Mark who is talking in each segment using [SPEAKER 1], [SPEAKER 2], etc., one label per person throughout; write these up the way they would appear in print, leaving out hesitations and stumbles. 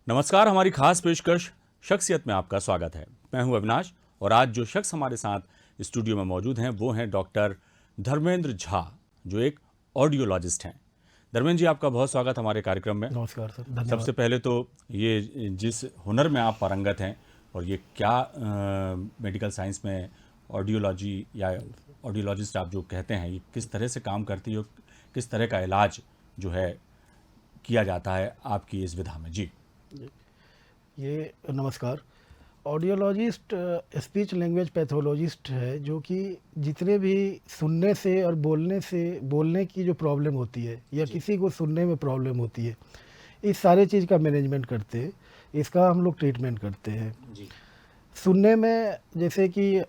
[SPEAKER 1] नमस्कार। हमारी खास पेशकश शख्सियत में आपका स्वागत है। मैं हूं अविनाश और आज जो शख्स हमारे साथ स्टूडियो में मौजूद हैं वो हैं डॉक्टर धर्मेंद्र झा, जो एक ऑडियोलॉजिस्ट हैं। धर्मेंद्र जी, आपका बहुत स्वागत हमारे कार्यक्रम में।
[SPEAKER 2] नमस्कार सर,
[SPEAKER 1] सबसे
[SPEAKER 2] धन्यवाद।
[SPEAKER 1] पहले तो ये जिस हुनर में आप पारंगत हैं और ये क्या मेडिकल साइंस में ऑडियोलॉजी या ऑडियोलॉजिस्ट आप जो कहते हैं, ये किस तरह से काम करती है, किस तरह का इलाज जो है किया जाता है आपकी इस विधा में? जी
[SPEAKER 2] ये नमस्कार। ऑडियोलॉजिस्ट स्पीच लैंग्वेज पैथोलॉजिस्ट है, जो कि जितने भी सुनने से और बोलने की जो प्रॉब्लम होती है या किसी को सुनने में प्रॉब्लम होती है, इस सारे चीज़ का मैनेजमेंट करते हैं। इसका हम लोग ट्रीटमेंट करते हैं।
[SPEAKER 1] जी
[SPEAKER 2] सुनने में जैसे कि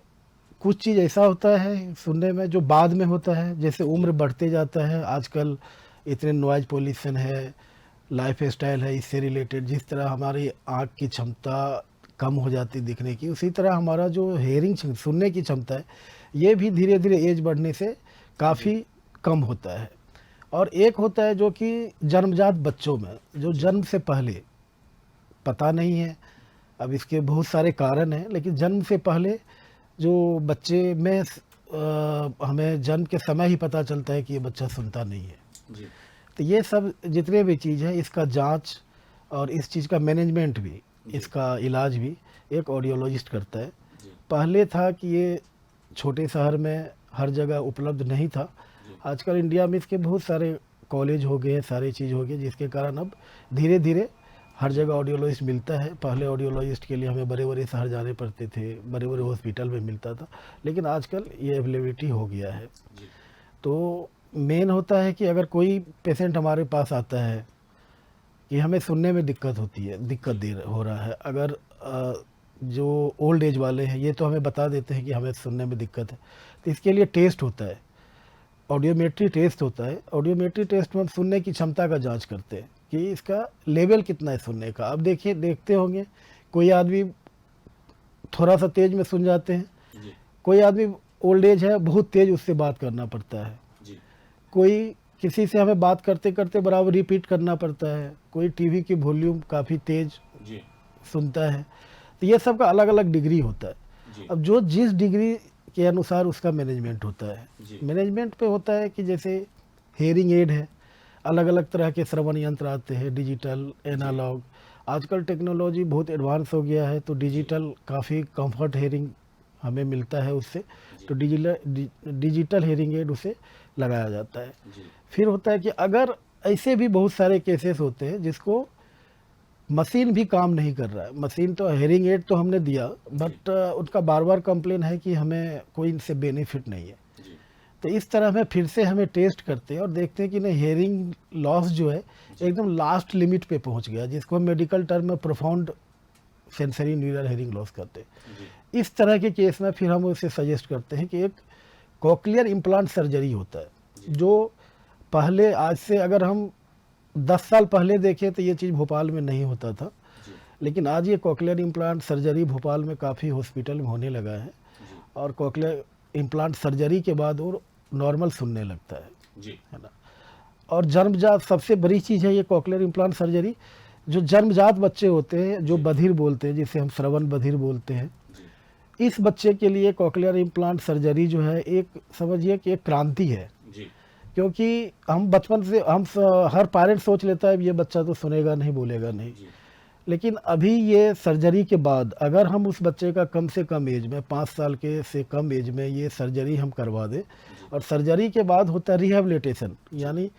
[SPEAKER 2] कुछ चीज़ ऐसा होता है सुनने में जो बाद में होता है, जैसे उम्र बढ़ते जाता है। आजकल इतने नॉइज पोल्यूशन है, लाइफ स्टाइल है, इससे रिलेटेड जिस तरह हमारी आँख की क्षमता कम हो जाती है दिखने की, उसी तरह हमारा जो हेयरिंग सुनने की क्षमता है, ये भी धीरे धीरे एज बढ़ने से काफ़ी कम होता है। और एक होता है जो कि जन्मजात बच्चों में, जो जन्म से पहले पता नहीं है, अब इसके बहुत सारे कारण हैं, लेकिन जन्म से पहले जो बच्चे में हमें जन्म के समय ही पता चलता है कि ये बच्चा सुनता नहीं है।
[SPEAKER 1] जी
[SPEAKER 2] तो ये सब जितने भी चीज़ है, इसका जांच और इस चीज़ का मैनेजमेंट भी, इसका इलाज भी एक ऑडियोलॉजिस्ट करता है। पहले था कि ये छोटे शहर में हर जगह उपलब्ध नहीं था। आजकल इंडिया में इसके बहुत सारे कॉलेज हो गए, सारे चीज़ हो गए, जिसके कारण अब धीरे धीरे हर जगह ऑडियोलॉजिस्ट मिलता है। पहले ऑडियोलॉजिस्ट के लिए हमें बड़े बड़े शहर जाने पड़ते थे, बड़े बड़े हॉस्पिटल में मिलता था, लेकिन आजकल ये अवेलेबिलिटी हो गया है। तो मेन होता है कि अगर कोई पेशेंट हमारे पास आता है कि हमें सुनने में दिक्कत होती है, दिक्कत हो रहा है, अगर जो ओल्ड एज वाले हैं, ये तो हमें बता देते हैं कि हमें सुनने में दिक्कत है, तो इसके लिए टेस्ट होता है, ऑडियोमेट्री टेस्ट होता है। ऑडियोमेट्री टेस्ट में हम सुनने की क्षमता का जांच करते हैं कि इसका लेवल कितना है सुनने का। अब देखिए, देखते होंगे कोई आदमी थोड़ा सा तेज में सुन जाते हैं, कोई आदमी ओल्ड एज है, बहुत तेज उससे बात करना पड़ता है, कोई किसी से हमें बात करते करते बराबर रिपीट करना पड़ता है, कोई टीवी की वॉल्यूम काफ़ी तेज सुनता है। तो ये सब का अलग अलग डिग्री होता है। अब जो जिस डिग्री के अनुसार उसका मैनेजमेंट होता है। मैनेजमेंट पे होता है कि जैसे हेयरिंग एड है, अलग अलग तरह के श्रवण यंत्र आते हैं, डिजिटल, एनालॉग। आजकल टेक्नोलॉजी बहुत एडवांस हो गया है, तो डिजिटल काफ़ी कंफर्ट हेयरिंग हमें मिलता है उससे, तो डिजिटल हेयरिंग एड उसे लगाया जाता है। फिर होता है कि अगर ऐसे भी बहुत सारे केसेस होते हैं जिसको मशीन भी काम नहीं कर रहा है, मशीन तो हेयरिंग एड तो हमने दिया, बट उनका बार बार कंप्लेन है कि हमें कोई इनसे बेनिफिट नहीं है। तो इस तरह में फिर से हमें टेस्ट करते हैं और देखते हैं कि नहीं, हेयरिंग लॉस जो है एकदम लास्ट लिमिट पे पहुंच गया, जिसको हम मेडिकल टर्म में profound sensory neural hearing loss करते हैं। इस तरह के केस में फिर हम उसे सजेस्ट करते हैं कि एक कॉक्लियर इम्प्लांट सर्जरी होता है, जो पहले, आज से अगर हम 10 साल पहले देखें तो ये चीज़ भोपाल में नहीं होता था, लेकिन आज ये कॉक्लियर इम्प्लांट सर्जरी भोपाल में काफ़ी हॉस्पिटल में होने लगा है। और कॉक्लियर इम्प्लांट सर्जरी के बाद वो नॉर्मल सुनने लगता है ना। और जन्मजात सबसे बड़ी चीज़ है ये कॉक्लियर इम्प्लांट सर्जरी। जो जन्मजात बच्चे होते हैं, जो बधिर बोलते हैं, जिसे हम श्रवण बधिर बोलते हैं, इस बच्चे के लिए कॉक्लियर इम्प्लांट सर्जरी जो है, एक समझिए कि एक क्रांति है। क्योंकि हम बचपन से हर पेरेंट सोच लेता है ये बच्चा तो सुनेगा नहीं, बोलेगा नहीं, लेकिन अभी ये सर्जरी के बाद अगर हम उस बच्चे का कम से कम एज में, 5 साल के से कम एज में ये सर्जरी हम करवा दें, और सर्जरी के बाद होता है रिहेबिलिटेशन, यानी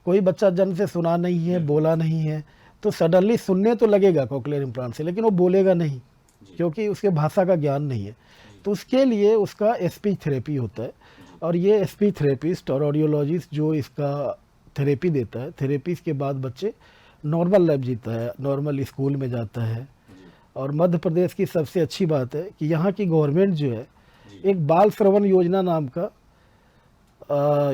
[SPEAKER 2] कोई बच्चा जन्म से सुना नहीं है, बोला नहीं है, तो सडनली सुनने तो लगेगा कॉक्लियर इम्प्लांट से, लेकिन वो बोलेगा नहीं क्योंकि उसके भाषा का ज्ञान नहीं है। तो उसके लिए उसका स्पीच थेरेपी होता है, और ये स्पीच थेरेपिस्ट और ऑडियोलॉजिस्ट जो इसका थेरेपी देता है, थेरेपी के बाद बच्चे नॉर्मल लाइफ जीता है, नॉर्मल स्कूल में जाता है। और मध्य प्रदेश की सबसे अच्छी बात है कि यहाँ की गवर्नमेंट जो है, एक बाल श्रवण योजना नाम का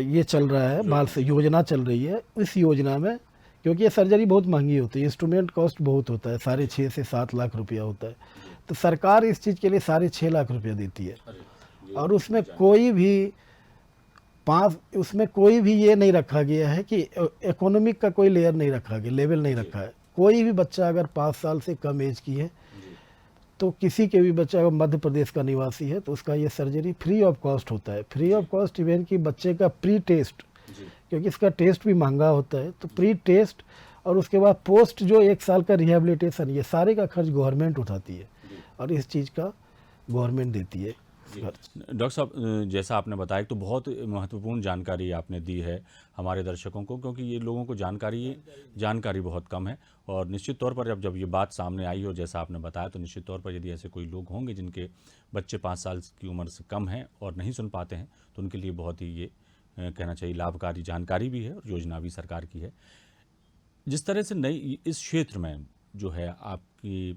[SPEAKER 2] ये चल रहा है, बाल से योजना चल रही है। इस योजना में, क्योंकि ये सर्जरी बहुत महंगी होती है, इंस्ट्रूमेंट कॉस्ट बहुत होता है, 6.5 से 7 लाख रुपया होता है, तो सरकार इस चीज़ के लिए 6.5 लाख रुपया देती है। और उसमें कोई भी ये नहीं रखा गया है कि इकोनॉमिक का कोई लेयर नहीं रखा गया, लेवल नहीं रखा है, कोई भी बच्चा अगर 5 साल से कम एज की है, तो किसी के भी बच्चा अगर मध्य प्रदेश का निवासी है तो उसका ये सर्जरी फ्री ऑफ कॉस्ट होता है। फ्री ऑफ कॉस्ट इवन कि बच्चे का प्री टेस्ट, क्योंकि इसका टेस्ट भी महंगा होता है, तो प्री टेस्ट और उसके बाद पोस्ट जो 1 साल का रिहेबिलिटेशन, ये सारे का खर्च गवर्नमेंट उठाती है और इस चीज़ का गवर्नमेंट देती है खर्च।
[SPEAKER 1] डॉक्टर साहब, जैसा आपने बताया तो बहुत महत्वपूर्ण जानकारी आपने दी है हमारे दर्शकों को, क्योंकि ये लोगों को जानकारी बहुत कम है। और निश्चित तौर पर जब ये बात सामने आई हो, जैसा आपने बताया, तो निश्चित तौर पर यदि ऐसे कोई लोग होंगे जिनके बच्चे 5 साल की उम्र से कम हैं और नहीं सुन पाते हैं, तो उनके लिए बहुत ही ये कहना चाहिए लाभकारी जानकारी भी है और योजना भी सरकार की है। जिस तरह से नई इस क्षेत्र में जो है आपकी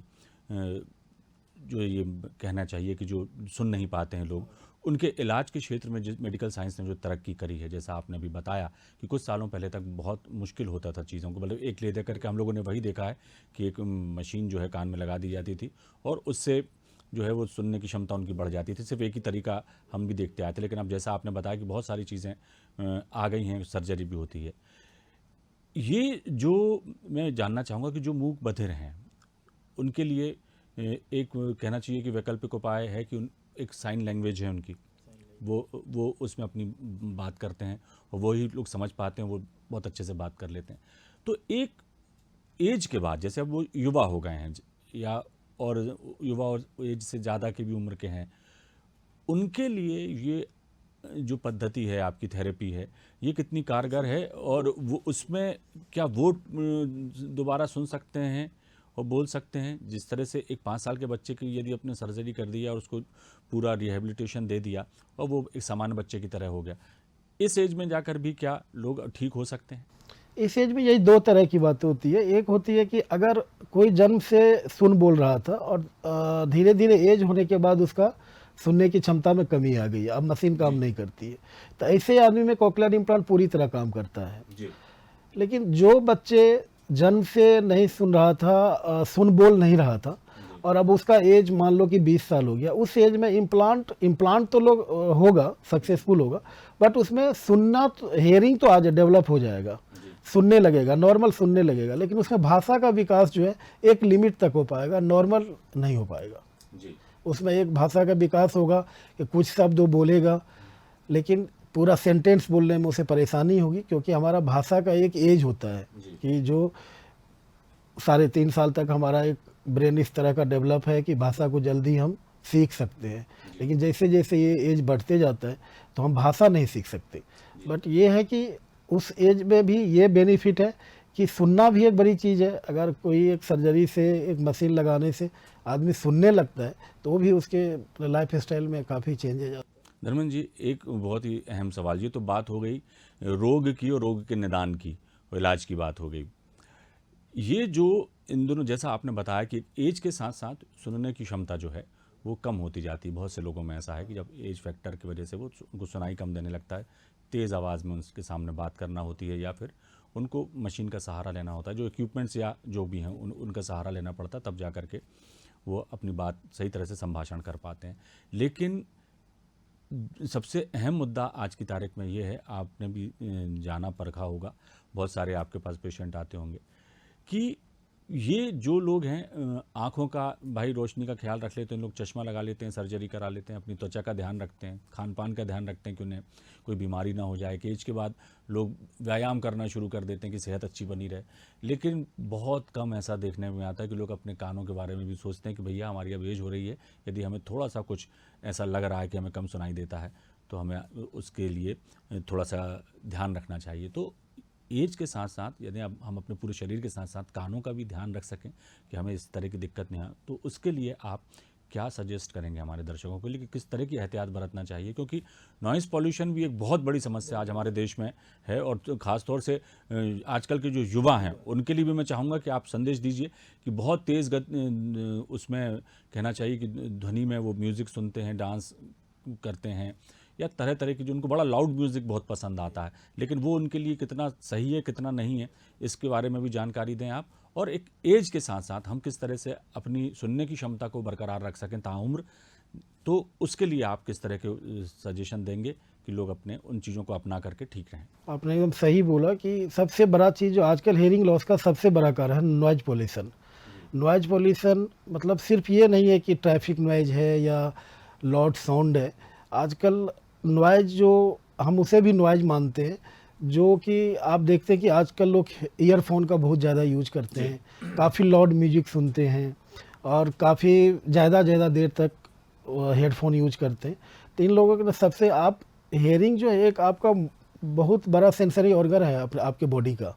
[SPEAKER 1] जो ये कहना चाहिए कि जो सुन नहीं पाते हैं लोग, उनके इलाज के क्षेत्र में जिस मेडिकल साइंस ने जो तरक्की करी है, जैसा आपने भी बताया कि कुछ सालों पहले तक बहुत मुश्किल होता था चीज़ों को, मतलब एक ले दे करके हम लोगों ने वही देखा है कि एक मशीन जो है कान में लगा दी जाती थी और उससे जो है वो सुनने की क्षमता उनकी बढ़ जाती थी। सिर्फ एक ही तरीका हम भी देखते आए थे, लेकिन अब जैसा आपने बताया कि बहुत सारी चीज़ें आ गई हैं, सर्जरी भी होती है। ये जो मैं जानना चाहूँगा कि जो मूक बधिर हैं उनके लिए एक कहना चाहिए कि वैकल्पिक उपाय है कि एक साइन लैंग्वेज है उनकी, वो उसमें अपनी बात करते हैं और वही लोग समझ पाते हैं, वो बहुत अच्छे से बात कर लेते हैं। तो एक एज के बाद, जैसे अब वो युवा हो गए हैं या और युवा और एज से ज़्यादा की भी उम्र के हैं, उनके लिए ये जो पद्धति है आपकी थेरेपी है, ये कितनी कारगर है और वो उसमें क्या वो दोबारा सुन सकते हैं और बोल सकते हैं? जिस तरह से एक 5 साल के बच्चे की यदि अपने सर्जरी कर दिया और उसको पूरा रिहेबिलिटेशन दे दिया और वो एक सामान्य बच्चे की तरह हो गया, इस एज में जाकर भी क्या लोग ठीक हो सकते हैं?
[SPEAKER 2] इस एज में यही 2 तरह की बातें होती है। एक होती है कि अगर कोई जन्म से सुन बोल रहा था और धीरे धीरे एज होने के बाद उसका सुनने की क्षमता में कमी आ गई है, अब मशीन काम नहीं करती है, तो ऐसे आदमी में कोक्लियर इम्प्लांट पूरी तरह काम करता है। लेकिन जो बच्चे जन्म से नहीं सुन रहा था, सुन बोल नहीं रहा था और अब उसका एज मान लो कि 20 साल हो गया, उस एज में इम्प्लांट तो लोग होगा, सक्सेसफुल होगा, बट उसमें सुनना, हेयरिंग तो आज डेवलप हो जाएगा, सुनने लगेगा, नॉर्मल सुनने लगेगा, लेकिन उसमें भाषा का विकास जो है एक लिमिट तक हो पाएगा, नॉर्मल नहीं हो पाएगा। उसमें एक भाषा का विकास होगा कि कुछ शब्द वो बोलेगा, लेकिन पूरा सेंटेंस बोलने में उसे परेशानी होगी, क्योंकि हमारा भाषा का एक एज होता है कि जो 3.5 साल तक हमारा एक ब्रेन इस तरह का डेवलप है कि भाषा को जल्दी हम सीख सकते हैं। लेकिन जैसे जैसे ये एज बढ़ते जाता है तो हम भाषा नहीं सीख सकते। बट ये है कि उस एज में भी ये बेनिफिट है कि सुनना भी एक बड़ी चीज़ है। अगर कोई एक सर्जरी से, एक मशीन लगाने से आदमी सुनने लगता है तो वो भी उसके लाइफ स्टाइल में काफ़ी चेंजेज आता है।
[SPEAKER 1] धर्मेंद्र जी, एक बहुत ही अहम सवाल, ये तो बात हो गई रोग की और रोग के निदान की और इलाज की बात हो गई। ये जो इन दोनों, जैसा आपने बताया कि एज के साथ साथ सुनने की क्षमता जो है वो कम होती जाती है। बहुत से लोगों में ऐसा है कि जब एज फैक्टर की वजह से वो उनको सुनाई कम देने लगता है, तेज़ आवाज़ में उसके सामने बात करना होती है या फिर उनको मशीन का सहारा लेना होता है, जो इक्विपमेंट्स या जो भी हैं उनका सहारा लेना पड़ता है, तब जा कर के वो अपनी बात सही तरह से संभाषण कर पाते हैं। लेकिन सबसे अहम मुद्दा आज की तारीख में ये है, आपने भी जाना परखा होगा, बहुत सारे आपके पास पेशेंट आते होंगे, कि ये जो लोग हैं आँखों का, भाई रोशनी का ख्याल रख लेते हैं, लोग चश्मा लगा लेते हैं, सर्जरी करा लेते हैं, अपनी त्वचा का ध्यान रखते हैं, खान पान का ध्यान रखते हैं कि उन्हें कोई बीमारी ना हो जाए, कि एज के बाद लोग व्यायाम करना शुरू कर देते हैं कि सेहत अच्छी बनी रहे। लेकिन बहुत कम ऐसा देखने में आता है कि लोग अपने कानों के बारे में भी सोचते हैं कि भैया हमारी अब एज हो रही है, यदि हमें थोड़ा सा कुछ ऐसा लग रहा है कि हमें कम सुनाई देता है तो हमें उसके लिए थोड़ा सा ध्यान रखना चाहिए। तो एज के साथ साथ यदि अब हम अपने पूरे शरीर के साथ साथ कानों का भी ध्यान रख सकें कि हमें इस तरह की दिक्कत नहीं आए, तो उसके लिए आप क्या सजेस्ट करेंगे हमारे दर्शकों के लिए कि किस तरह की एहतियात बरतना चाहिए? क्योंकि नॉइज़ पॉल्यूशन भी एक बहुत बड़ी समस्या आज हमारे देश में है और तो ख़ास तौर से आजकल के जो युवा हैं उनके लिए भी मैं चाहूँगा कि आप संदेश दीजिए कि बहुत तेज़ उसमें कहना चाहिए कि ध्वनि में वो म्यूज़िक सुनते हैं, डांस करते हैं या तरह तरह की, जो उनको बड़ा लाउड म्यूज़िक बहुत पसंद आता है, लेकिन वो उनके लिए कितना सही है कितना नहीं है, इसके बारे में भी जानकारी दें आप। और एक एज के साथ साथ हम किस तरह से अपनी सुनने की क्षमता को बरकरार रख सकें ताउम्र, तो उसके लिए आप किस तरह के सजेशन देंगे कि लोग अपने उन चीज़ों को अपना करके ठीक रहें?
[SPEAKER 2] आपने एकदम सही बोला कि सबसे बड़ा चीज़ जो आजकल हेयरिंग लॉस का सबसे बड़ा कारण है नॉइज पोल्यूशन। नॉइज पोल्यूशन मतलब सिर्फ ये नहीं है कि ट्रैफिक नॉइज है या लाउड साउंड है। आजकल नॉइज जो हम उसे भी नॉइज मानते हैं, जो कि आप देखते हैं कि आजकल लोग ईयरफोन का बहुत ज़्यादा यूज करते हैं, काफ़ी लाउड म्यूजिक सुनते हैं और काफ़ी ज़्यादा देर तक हेडफोन यूज करते हैं। तो इन लोगों के सबसे आप हेयरिंग जो है एक आपका बहुत बड़ा सेंसरी ऑर्गन है आपके बॉडी का,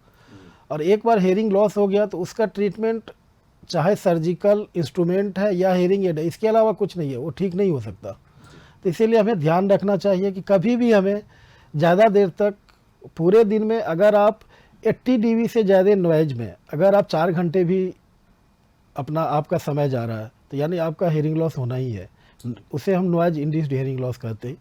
[SPEAKER 2] और एक बार हेयरिंग लॉस हो गया तो उसका ट्रीटमेंट चाहे सर्जिकल इंस्ट्रूमेंट है या हेयरिंग एड है, इसके अलावा कुछ नहीं है, वो ठीक नहीं हो सकता। तो इसीलिए हमें ध्यान रखना चाहिए कि कभी भी हमें ज़्यादा देर तक पूरे दिन में अगर आप 80 dB से ज़्यादा नॉइज में अगर आप 4 घंटे भी अपना आपका समय जा रहा है तो यानी आपका हेयरिंग लॉस होना ही है। उसे हम नॉइज इंड्यूस्ड हेयरिंग लॉस कहते हैं।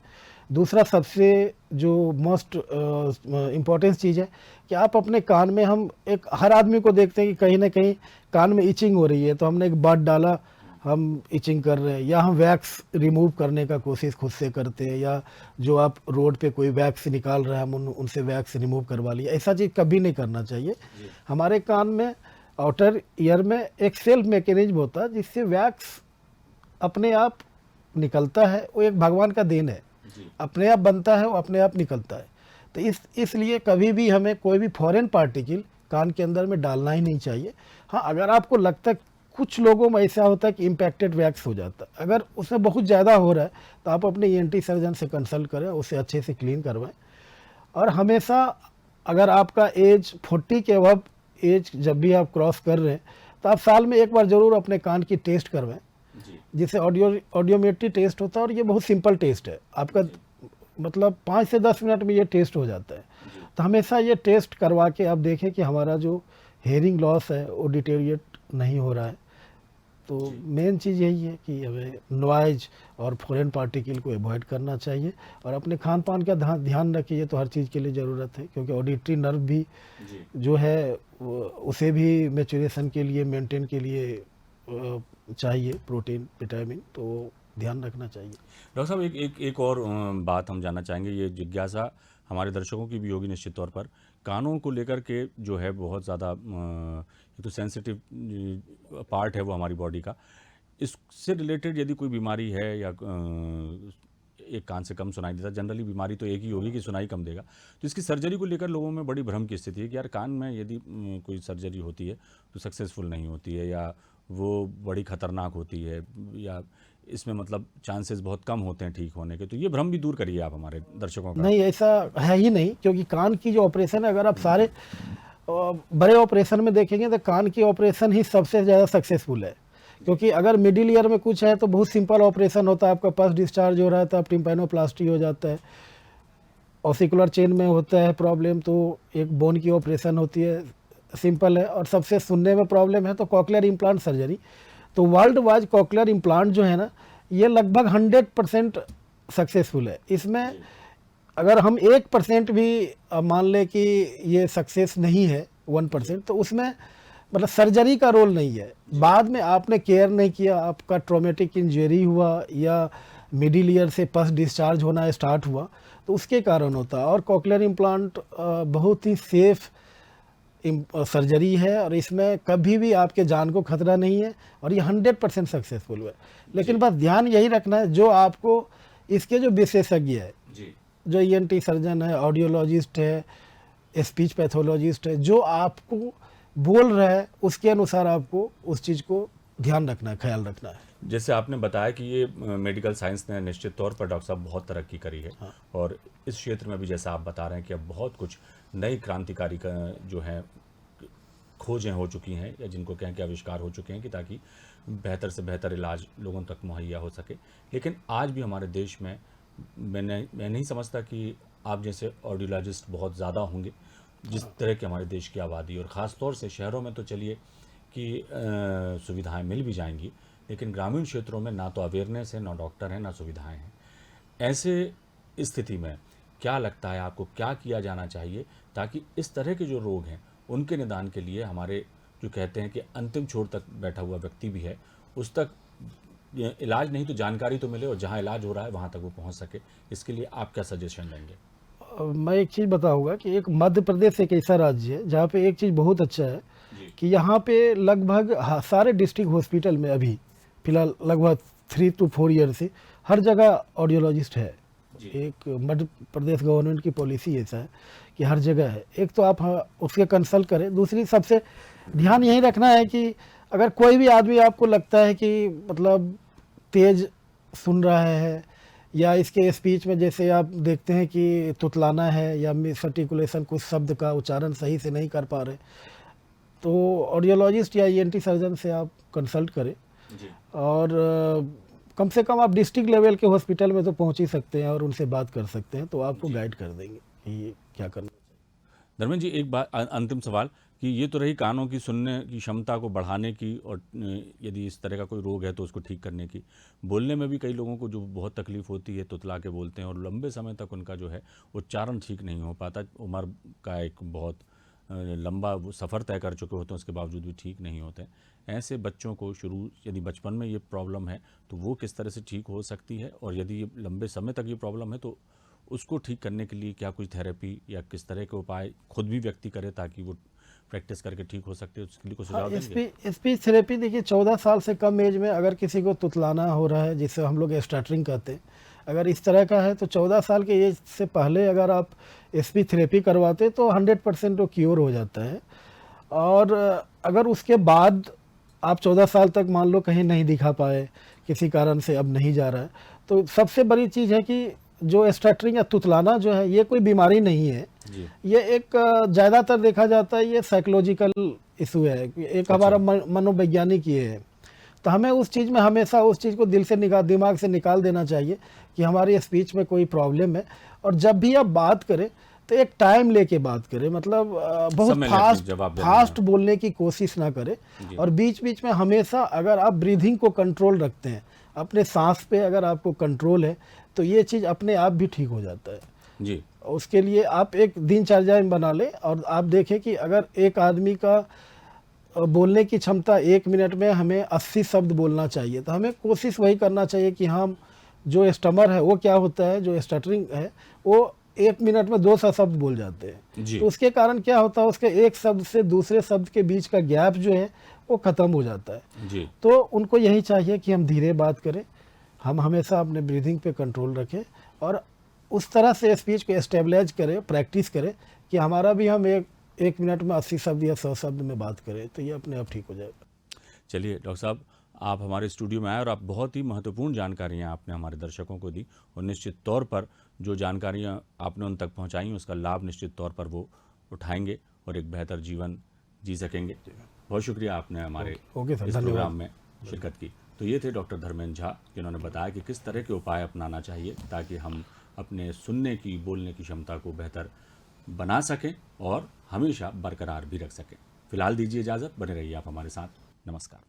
[SPEAKER 2] दूसरा सबसे जो मोस्ट इम्पॉर्टेंट चीज़ है कि आप अपने कान में, हम एक हर आदमी को देखते हैं कि कहीं ना कहीं कान में इचिंग हो रही है तो हमने एक बड डाला, हम इचिंग कर रहे हैं, या हम वैक्स रिमूव करने का कोशिश खुद से करते हैं, या जो आप रोड पे कोई वैक्स निकाल रहा है हम उनसे वैक्स रिमूव करवा लिया। ऐसा चीज़ कभी नहीं करना चाहिए। हमारे कान में आउटर ईयर में एक सेल्फ मैकेनिज्म होता है जिससे वैक्स अपने आप निकलता है। वो एक भगवान का देन है, अपने आप बनता है, वो अपने आप निकलता है। तो इसलिए कभी भी हमें कोई भी फॉरेन पार्टिकल कान के अंदर में डालना ही नहीं चाहिए। हाँ, अगर आपको लगता है, कुछ लोगों में ऐसा होता है कि इम्पैक्टेड वैक्स हो जाता है, अगर उसमें बहुत ज़्यादा हो रहा है तो आप अपने ENT सर्जन से कंसल्ट करें, उसे अच्छे से क्लीन करवाएं। और हमेशा अगर आपका एज 40 के अबव एज जब भी आप क्रॉस कर रहे हैं तो आप साल में एक बार ज़रूर अपने कान की टेस्ट करवाएं, जिसे ऑडियोमेट्री टेस्ट होता है। और ये बहुत सिंपल टेस्ट है, आपका मतलब 5 से 10 मिनट में ये टेस्ट हो जाता है। तो हमेशा ये टेस्ट करवा के आप देखें कि हमारा जो हेयरिंग लॉस है वो डिटेरिएट नहीं हो रहा है। तो मेन चीज़ यही है कि हमें नॉइज और फॉरेन पार्टिकल को अवॉइड करना चाहिए और अपने खान पान का ध्यान रखिए। तो हर चीज़ के लिए ज़रूरत है, क्योंकि ऑडिटरी नर्व भी जो है उसे भी मैच्योरेशन के लिए, मेंटेन के लिए चाहिए प्रोटीन, विटामिन, तो ध्यान रखना चाहिए।
[SPEAKER 1] डॉक्टर साहब, एक और बात हम जानना चाहेंगे। ये जिज्ञासा हमारे दर्शकों की भी होगी निश्चित तौर पर। कानों को लेकर के जो है बहुत ज़्यादा ये तो सेंसिटिव पार्ट है वो हमारी बॉडी का। इससे रिलेटेड यदि कोई बीमारी है या एक कान से कम सुनाई देता, जनरली बीमारी तो एक ही होगी कि सुनाई कम देगा, तो इसकी सर्जरी को लेकर लोगों में बड़ी भ्रम की स्थिति है कि यार कान में यदि कोई सर्जरी होती है तो सक्सेसफुल नहीं होती है, या वो बड़ी खतरनाक होती है, या इसमें मतलब चांसेस बहुत कम होते हैं ठीक होने के। तो ये भ्रम भी दूर करिए आप हमारे दर्शकों का।
[SPEAKER 2] नहीं, ऐसा है ही नहीं, क्योंकि कान की जो ऑपरेशन है, अगर आप सारे बड़े ऑपरेशन में देखेंगे तो कान की ऑपरेशन ही सबसे ज़्यादा सक्सेसफुल है। क्योंकि अगर मिडिल ईयर में कुछ है तो बहुत सिंपल ऑपरेशन होता है, आपका पस डिस्चार्ज हो रहा है तो आप टिम्पैनोप्लास्टी हो जाता है। ऑसिकुलर चेन में होता है प्रॉब्लम तो एक बोन की ऑपरेशन होती है, सिंपल है। और सबसे सुनने में प्रॉब्लम है तो कॉकलियर इम्प्लांट सर्जरी। तो वर्ल्ड वाइज कॉकलियर इम्प्लांट जो है ना, ये लगभग 100% सक्सेसफुल है। इसमें अगर हम 1% भी मान लें कि ये सक्सेस नहीं है, 1%, तो उसमें मतलब सर्जरी का रोल नहीं है। बाद में आपने केयर नहीं किया, आपका ट्रॉमेटिक इंजरी हुआ या मिडिल ईयर से पस डिस्चार्ज होना स्टार्ट हुआ, तो उसके कारण होता है। और कॉकलियर इम्प्लांट बहुत ही सेफ सर्जरी है और इसमें कभी भी आपके जान को खतरा नहीं है और ये 100% सक्सेसफुल है। लेकिन बस ध्यान यही रखना है, जो आपको इसके जो विशेषज्ञ है, जो ENT सर्जन है, ऑडियोलॉजिस्ट है, स्पीच पैथोलॉजिस्ट है, जो आपको बोल रहा है उसके अनुसार आपको उस चीज़ को ध्यान रखना है, ख्याल रखना है।
[SPEAKER 1] जैसे आपने बताया कि ये मेडिकल साइंस ने निश्चित तौर पर डॉक्टर साहब बहुत तरक्की करी है।
[SPEAKER 2] हाँ।
[SPEAKER 1] और इस क्षेत्र में भी जैसा आप बता रहे हैं कि अब बहुत कुछ नई क्रांतिकारी का जो है खोजें हो चुकी हैं, या जिनको कहें कि आविष्कार हो चुके हैं कि ताकि बेहतर से बेहतर इलाज लोगों तक मुहैया हो सके। लेकिन आज भी हमारे देश में मैं नहीं समझता कि आप जैसे ऑडियोलॉजिस्ट बहुत ज़्यादा होंगे, जिस तरह की हमारे देश की आबादी, और ख़ास तौर से शहरों में तो चलिए कि सुविधाएं मिल भी जाएंगी, लेकिन ग्रामीण क्षेत्रों में ना तो अवेयरनेस है, ना डॉक्टर हैं, ना सुविधाएं हैं। ऐसे स्थिति में क्या लगता है आपको, क्या किया जाना चाहिए ताकि इस तरह के जो रोग हैं उनके निदान के लिए हमारे जो कहते हैं कि अंतिम छोर तक बैठा हुआ व्यक्ति भी है, उस तक ये इलाज नहीं तो जानकारी तो मिले और जहाँ इलाज हो रहा है वहाँ तक वो पहुँच सके, इसके लिए आप क्या सजेशन देंगे?
[SPEAKER 2] मैं एक चीज़ बताऊंगा कि एक मध्य प्रदेश एक ऐसा राज्य है जहाँ पे एक चीज़ बहुत अच्छा है
[SPEAKER 1] जी
[SPEAKER 2] कि यहाँ पे लगभग सारे डिस्ट्रिक्ट हॉस्पिटल में अभी फिलहाल लगभग 3 to 4 ईयर से हर जगह ऑडियोलॉजिस्ट है।
[SPEAKER 1] जी
[SPEAKER 2] एक मध्य प्रदेश गवर्नमेंट की पॉलिसी ऐसा है कि हर जगह है। एक तो आप उसके कंसल्ट करें, दूसरी सबसे ध्यान यही रखना है कि अगर कोई भी आदमी आपको लगता है कि मतलब तेज सुन रहा है या इसके स्पीच में जैसे आप देखते हैं कि तुतलाना है या मिस आर्टिकुलेशन, कुछ शब्द का उच्चारण सही से नहीं कर पा रहे, तो ऑडियोलॉजिस्ट या ईएनटी सर्जन से आप कंसल्ट करें।
[SPEAKER 1] जी
[SPEAKER 2] और कम से कम आप डिस्ट्रिक्ट लेवल के हॉस्पिटल में तो पहुंच ही सकते हैं और उनसे बात कर सकते हैं, तो आपको गाइड कर देंगे कि क्या करना।
[SPEAKER 1] धर्मेंद्र जी, एक बात अंतिम सवाल कि ये तो रही कानों की सुनने की क्षमता को बढ़ाने की और यदि इस तरह का कोई रोग है तो उसको ठीक करने की। बोलने में भी कई लोगों को जो बहुत तकलीफ होती है, तुतला के बोलते हैं और लंबे समय तक उनका जो है उच्चारण ठीक नहीं हो पाता। उम्र का एक बहुत लंबा वो सफ़र तय कर चुके होते हैं, उसके बावजूद भी ठीक नहीं होते। ऐसे बच्चों को शुरू यदि बचपन में ये प्रॉब्लम है तो वो किस तरह से ठीक हो सकती है, और यदि ये लंबे समय तक ये प्रॉब्लम है तो उसको ठीक करने के लिए क्या कुछ थेरेपी या किस तरह के उपाय खुद भी व्यक्ति करे ताकि वो प्रैक्टिस करके ठीक हो सकते हैं, उसके लिए कुछ सुझाव देंगे?
[SPEAKER 2] स्पीच थेरेपी देखिए, 14 साल से कम एज में अगर किसी को तुतलाना हो रहा है, जिसे हम लोग स्टटरिंग कहते हैं, अगर इस तरह का है तो 14 साल के एज से पहले अगर आप स्पीच थेरेपी करवाते तो 100% वो क्योर हो जाता है। और अगर उसके बाद आप 14 साल तक मान लो कहीं नहीं दिखा पाए, किसी कारण से अब नहीं जा रहा है, तो सबसे बड़ी चीज़ है कि जो स्टटरिंग या तुतलाना जो है ये कोई बीमारी नहीं है।
[SPEAKER 1] जी
[SPEAKER 2] ये एक ज़्यादातर देखा जाता है ये साइकोलॉजिकल इशू है, एक हमारा मनोवैज्ञानिक ये है। तो हमें उस चीज़ में हमेशा उस चीज़ को दिमाग से निकाल देना चाहिए कि हमारी स्पीच में कोई प्रॉब्लम है। और जब भी आप बात करें तो एक टाइम लेके बात करें, मतलब बहुत
[SPEAKER 1] समय लेके जवाब देना है।
[SPEAKER 2] फास्ट बोलने की कोशिश ना करें।
[SPEAKER 1] जी
[SPEAKER 2] और बीच बीच में हमेशा अगर आप ब्रीथिंग को कंट्रोल रखते हैं, अपने सांस पे अगर आपको कंट्रोल है, तो ये चीज़ अपने आप भी ठीक हो जाता है।
[SPEAKER 1] जी
[SPEAKER 2] उसके लिए आप एक दिनचर्या बना लें और आप देखें कि अगर एक आदमी का बोलने की क्षमता 1 मिनट में हमें 80 शब्द बोलना चाहिए, तो हमें कोशिश वही करना चाहिए कि हम जो स्टमर है वो क्या होता है, जो स्टटरिंग है वो 1 मिनट में 200 शब्द बोल जाते हैं।
[SPEAKER 1] जी
[SPEAKER 2] तो उसके कारण क्या होता है, उसके एक शब्द से दूसरे शब्द के बीच का गैप जो है वो ख़त्म हो जाता है।
[SPEAKER 1] जी
[SPEAKER 2] तो उनको यही चाहिए कि हम धीरे बात करें, हम हमेशा अपने ब्रीथिंग पे कंट्रोल रखें और उस तरह से स्पीच को स्टेबलाइज करें, प्रैक्टिस करें कि हमारा भी हम एक मिनट में 80 शब्द या 100 शब्द में बात करें, तो ये अपने आप ठीक हो जाएगा।
[SPEAKER 1] चलिए डॉक्टर साहब, आप हमारे स्टूडियो में आए और आप बहुत ही महत्वपूर्ण जानकारियाँ आपने हमारे दर्शकों को दी, और निश्चित तौर पर जो जानकारियाँ आपने उन तक पहुँचाई उसका लाभ निश्चित तौर पर वो उठाएंगे और एक बेहतर जीवन जी सकेंगे। बहुत शुक्रिया, आपने हमारे
[SPEAKER 2] ओके सर,
[SPEAKER 1] इस
[SPEAKER 2] धन्यवाद।
[SPEAKER 1] प्रोग्राम में शिरकत की। तो ये थे डॉक्टर धर्मेंद्र झा, जिन्होंने बताया कि किस तरह के उपाय अपनाना चाहिए ताकि हम अपने सुनने की, बोलने की क्षमता को बेहतर बना सकें और हमेशा बरकरार भी रख सकें। फिलहाल दीजिए इजाज़त, बने रहिए आप हमारे साथ। नमस्कार।